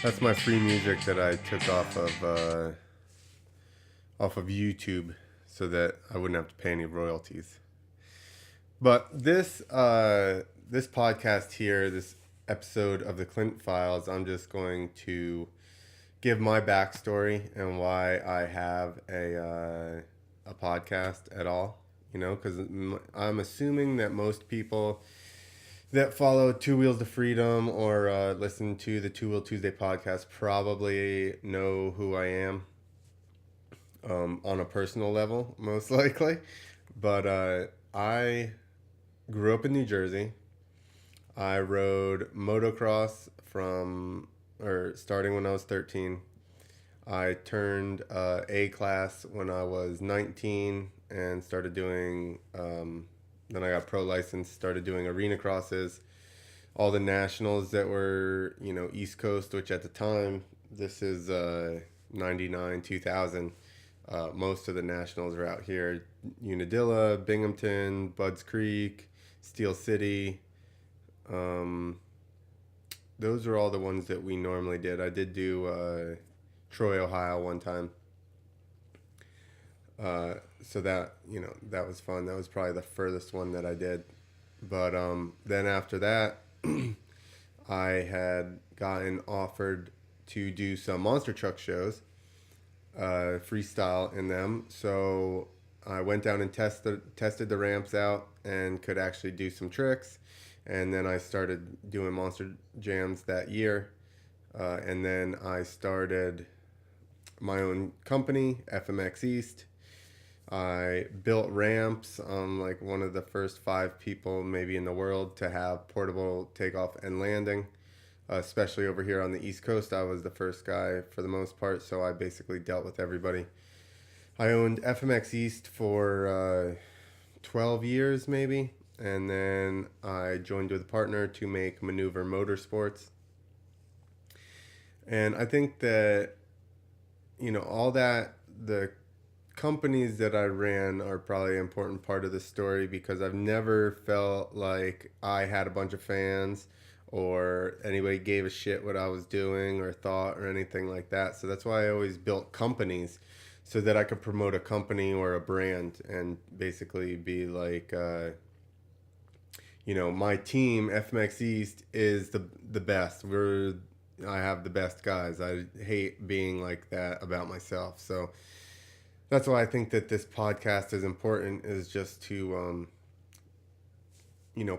That's my free music that I took off of YouTube, so that I wouldn't have to pay any royalties. But this podcast here, this episode of the Clint Files, I'm just going to give my backstory and why I have a podcast at all. Because I'm assuming that most people that follow Two Wheels to Freedom or listen to the Two Wheel Tuesday podcast probably know who I am, on a personal level, most likely. But I grew up in New Jersey. I rode motocross starting when I was 13. I turned A class when I was 19 and started doing, then I got pro license, started doing arena crosses, all the nationals that were, East Coast, which at the time, this is 99, 2000. Most of the nationals are out here: Unadilla, Binghamton, Budds Creek, Steel City. Those are all the ones that we normally did. I did do Troy, Ohio one time. So that was fun. That was probably the furthest one that I did. But then after that, I had gotten offered to do some monster truck shows, freestyle in them. So I went down and tested the ramps out and could actually do some tricks. And then I started doing monster jams that year. And then I started my own company, FMX East. I built ramps. I'm like one of the first 5 people maybe in the world to have portable takeoff and landing, especially over here on the East Coast. I was the first guy for the most part, so I basically dealt with everybody. I owned FMX East for 12 years maybe, and then I joined with a partner to make Maneuver Motorsports. And I think that, all that, the companies that I ran are probably an important part of the story, because I've never felt like I had a bunch of fans or anybody gave a shit what I was doing or thought or anything like that. So that's why I always built companies, so that I could promote a company or a brand and basically be like, my team, FMX East, is the best. I have the best guys. I hate being like that about myself. So that's why I think that this podcast is important, is just to,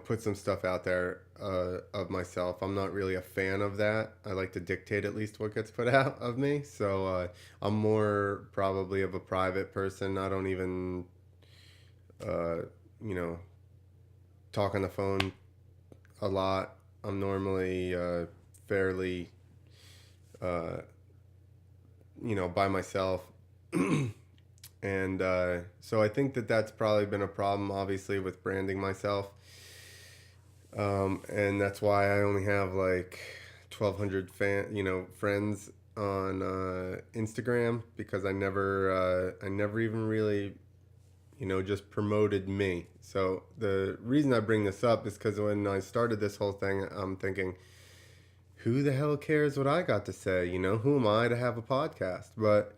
put some stuff out there of myself. I'm not really a fan of that. I like to dictate at least what gets put out of me. So I'm more probably of a private person. I don't even, you know, talk on the phone a lot. I'm normally fairly, uh, by myself. And so I think that that's probably been a problem, obviously, with branding myself. And that's why I only have like 1,200 friends on Instagram, because I never even really, just promoted me. So the reason I bring this up is because when I started this whole thing, I'm thinking, who the hell cares what I got to say? Who am I to have a podcast? But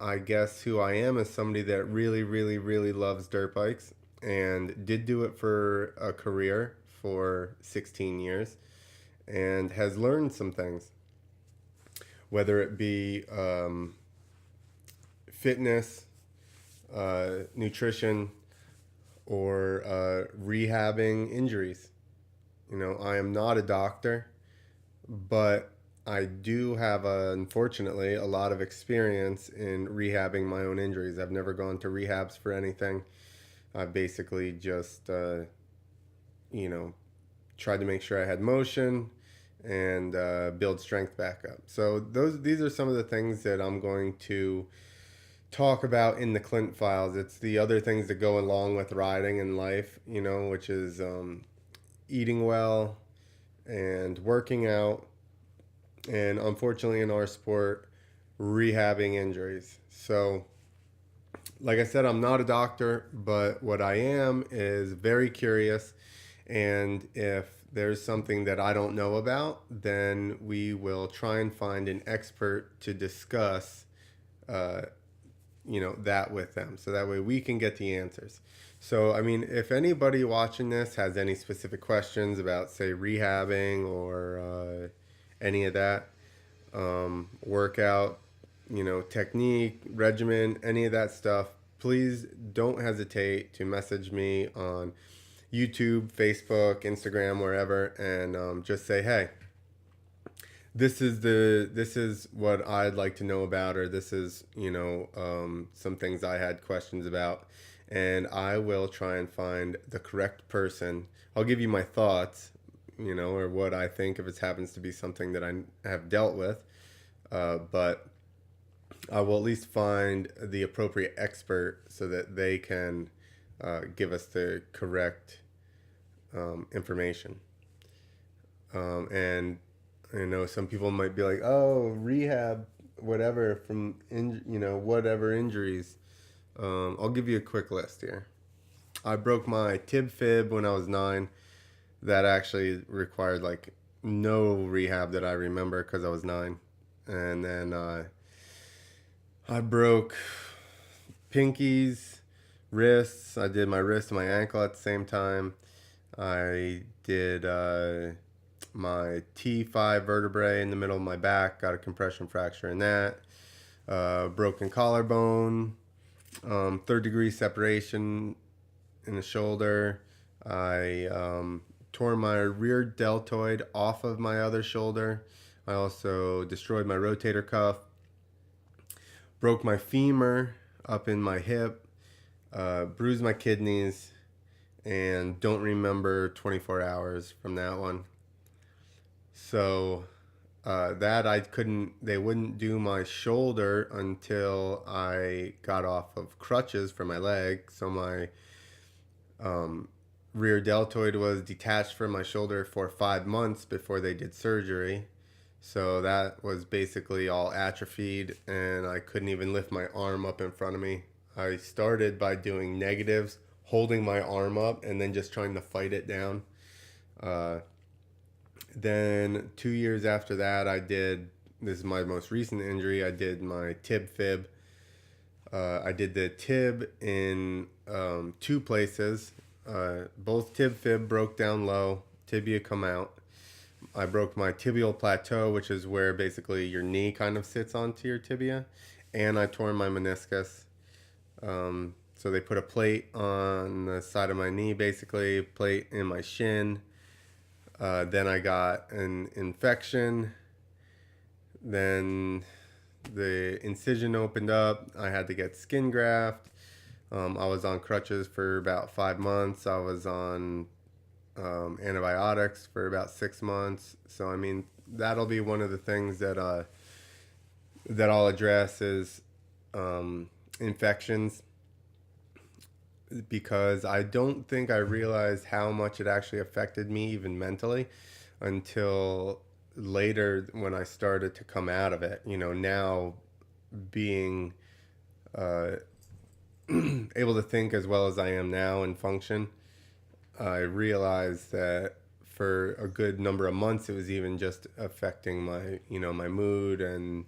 I guess who I am is somebody that really, really, really loves dirt bikes and did do it for a career for 16 years and has learned some things, whether it be fitness, nutrition, or rehabbing injuries. I am not a doctor, but I do have, unfortunately, a lot of experience in rehabbing my own injuries. I've never gone to rehabs for anything. I've basically just, tried to make sure I had motion and build strength back up. So these are some of the things that I'm going to talk about in the Clint Files. It's the other things that go along with riding in life, which is eating well and working out, and unfortunately in our sport, rehabbing injuries. So like I said, I'm not a doctor, but what I am is very curious. And if there's something that I don't know about, then we will try and find an expert to discuss, uh, that with them. So that way we can get the answers. So, I mean, if anybody watching this has any specific questions about, say, rehabbing or any of that, workout, technique, regimen, any of that stuff, please don't hesitate to message me on YouTube, Facebook, Instagram, wherever, and just say, hey, this is what I'd like to know about, or this is some things I had questions about, and I will try and find the correct person. I'll give you my thoughts, or what I think if it happens to be something that I have dealt with, but I will at least find the appropriate expert so that they can give us the correct information. And I know some people might be like, "Oh, rehab, whatever from whatever injuries." I'll give you a quick list here. I broke my tib fib when I was 9. That actually required like no rehab that I remember because I was 9. And then I broke pinkies, wrists. I did my wrist and my ankle at the same time. I did my T5 vertebrae in the middle of my back, got a compression fracture in that. Broken collarbone, third degree separation in the shoulder. I tore my rear deltoid off of my other shoulder. I also destroyed my rotator cuff. Broke my femur up in my hip. Bruised my kidneys. And don't remember 24 hours from that one. So that they wouldn't do my shoulder until I got off of crutches for my leg. So my rear deltoid was detached from my shoulder for 5 months before they did surgery. So that was basically all atrophied, and I couldn't even lift my arm up in front of me. I started by doing negatives, holding my arm up, and then just trying to fight it down. Then 2 years after that, this is my most recent injury, I did my tib fib. I did the tib in 2 places. Both tib fib broke down low, tibia come out. I broke my tibial plateau, which is where basically your knee kind of sits onto your tibia, and I tore my meniscus. So they put a plate on the side of my knee, basically, a plate in my shin. Then I got an infection. Then the incision opened up. I had to get skin graft. I was on crutches for about 5 months. I was on antibiotics for about 6 months. So I mean, that'll be one of the things that I'll address is infections, because I don't think I realized how much it actually affected me even mentally until later when I started to come out of it. Now being able to think as well as I am now and function, I realized that for a good number of months it was even just affecting my mood and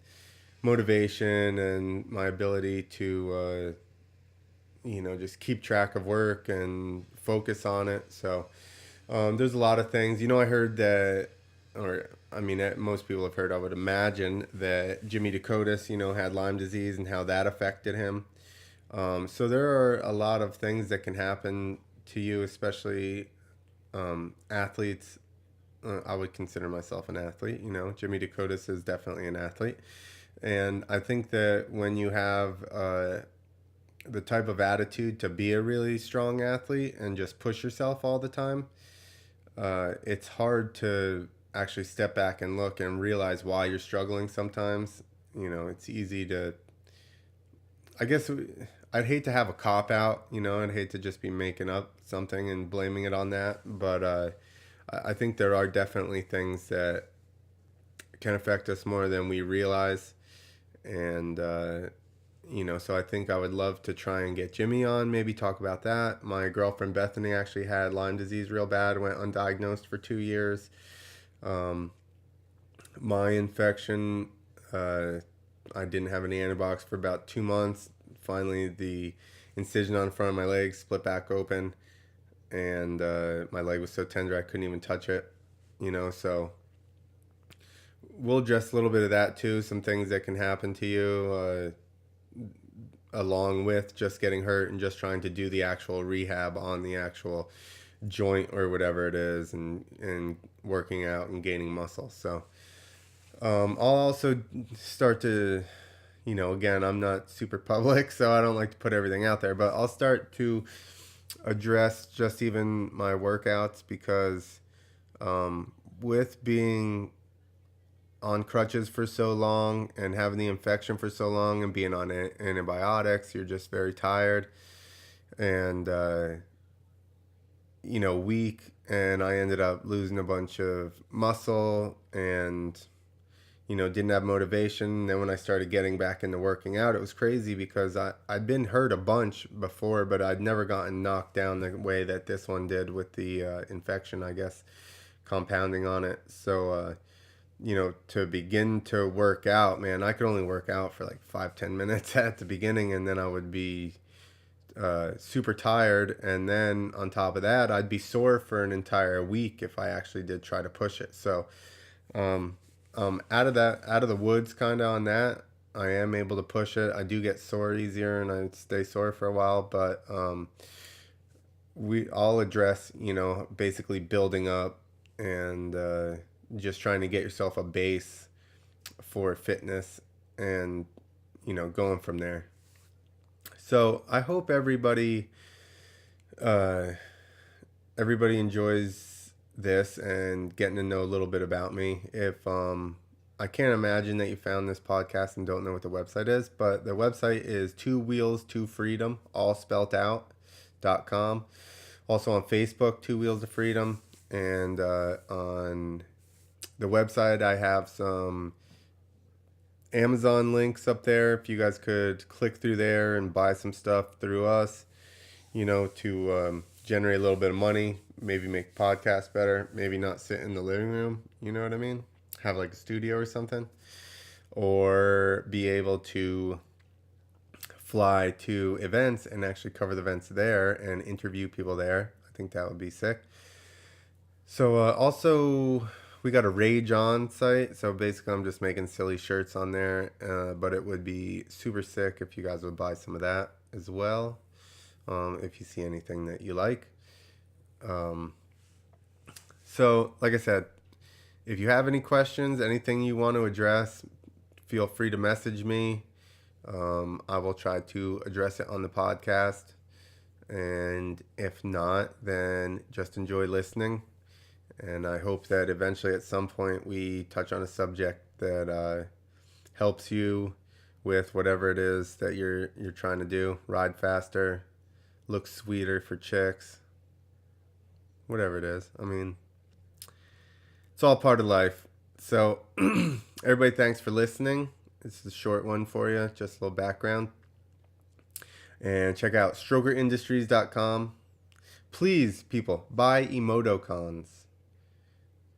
motivation and my ability to just keep track of work and focus on it. So there's a lot of things. I heard that, or I mean, most people have heard, I would imagine, that Jimmy Dakotas, had Lyme disease and how that affected him. So there are a lot of things that can happen to you, especially athletes. I would consider myself an athlete. Jimmy Dakotas is definitely an athlete. And I think that when you have the type of attitude to be a really strong athlete and just push yourself all the time, it's hard to actually step back and look and realize why you're struggling sometimes. It's easy to, I guess, I'd hate to have a cop out, I'd hate to just be making up something and blaming it on that. But I think there are definitely things that can affect us more than we realize. And, So I think I would love to try and get Jimmy on, maybe talk about that. My girlfriend Bethany actually had Lyme disease real bad, went undiagnosed for 2 years. Um, my infection, I didn't have any antibiotics for about 2 months. Finally, the incision on the front of my leg split back open, and my leg was so tender I couldn't even touch it. So we'll address a little bit of that too. Some things that can happen to you, along with just getting hurt and just trying to do the actual rehab on the actual joint or whatever it is, and working out and gaining muscle. So I'll also start to, again, I'm not super public, so I don't like to put everything out there, but I'll start to address just even my workouts, because with being on crutches for so long and having the infection for so long and being on antibiotics, you're just very tired and, weak. And I ended up losing a bunch of muscle and, didn't have motivation. Then when I started getting back into working out, it was crazy because I'd been hurt a bunch before, but I'd never gotten knocked down the way that this one did with the infection, I guess, compounding on it. So, to begin to work out, man, I could only work out for like 5-10 minutes at the beginning, and then I would be super tired. And then on top of that, I'd be sore for an entire week if I actually did try to push it. So, out of the woods kind of on that, I am able to push it. I do get sore easier and I stay sore for a while, but I'll address, basically building up and just trying to get yourself a base for fitness and, going from there. So I hope everybody enjoys this and getting to know a little bit about me. If I can't imagine that you found this podcast and don't know what the website is, but the website is 2wheels2freedom, all spelt out.com. Also on Facebook, 2 Wheels to Freedom, and on the website I have some Amazon links up there. If you guys could click through there and buy some stuff through us, to generate a little bit of money, maybe make podcasts better, maybe not sit in the living room, you know what I mean? Have like a studio or something, or be able to fly to events and actually cover the events there and interview people there. I think that would be sick. So also, we got a Rage On site. So basically, I'm just making silly shirts on there. But it would be super sick if you guys would buy some of that as well. If you see anything that you like. So, like I said, if you have any questions, anything you want to address, feel free to message me. I will try to address it on the podcast. And if not, then just enjoy listening. And I hope that eventually at some point we touch on a subject that helps you with whatever it is that you're trying to do. Ride faster, look sweeter for chicks, whatever it is. I mean, it's all part of life. So everybody, thanks for listening. This is a short one for you, just a little background. And check out strokerindustries.com. Please, people, buy emojicons.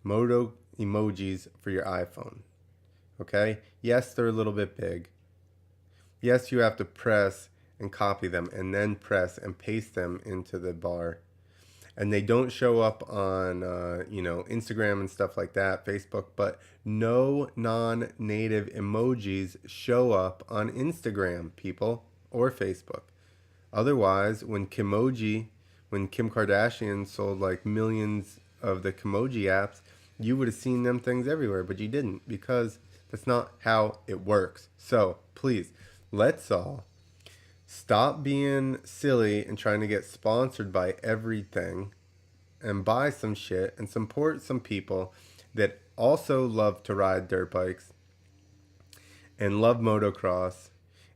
Moto emojis for your iPhone. Okay? Yes, they're a little bit big. Yes, you have to press and copy them and then press and paste them into the bar. And they don't show up on, Instagram and stuff like that, Facebook, but no non-native emojis show up on Instagram, people, or Facebook. Otherwise, when Kim Kardashian sold like millions of the Kimoji apps, you would have seen them things everywhere, but you didn't, because that's not how it works. So please, let's all stop being silly and trying to get sponsored by everything and buy some shit and support some people that also love to ride dirt bikes and love motocross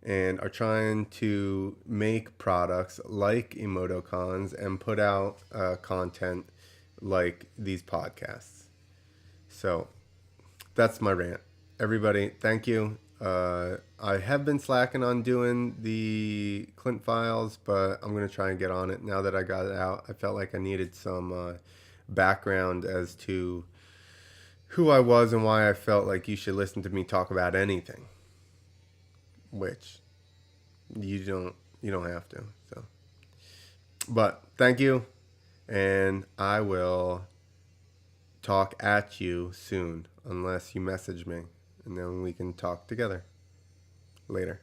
and are trying to make products like emoticons and put out content like these podcasts. So that's my rant. Everybody, thank you. I have been slacking on doing the Clint files, but I'm gonna try and get on it now that I got it out. I felt like I needed some background as to who I was and why I felt like you should listen to me talk about anything, which you don't have to. So, but thank you, and I will talk at you soon, unless you message me, and then we can talk together later.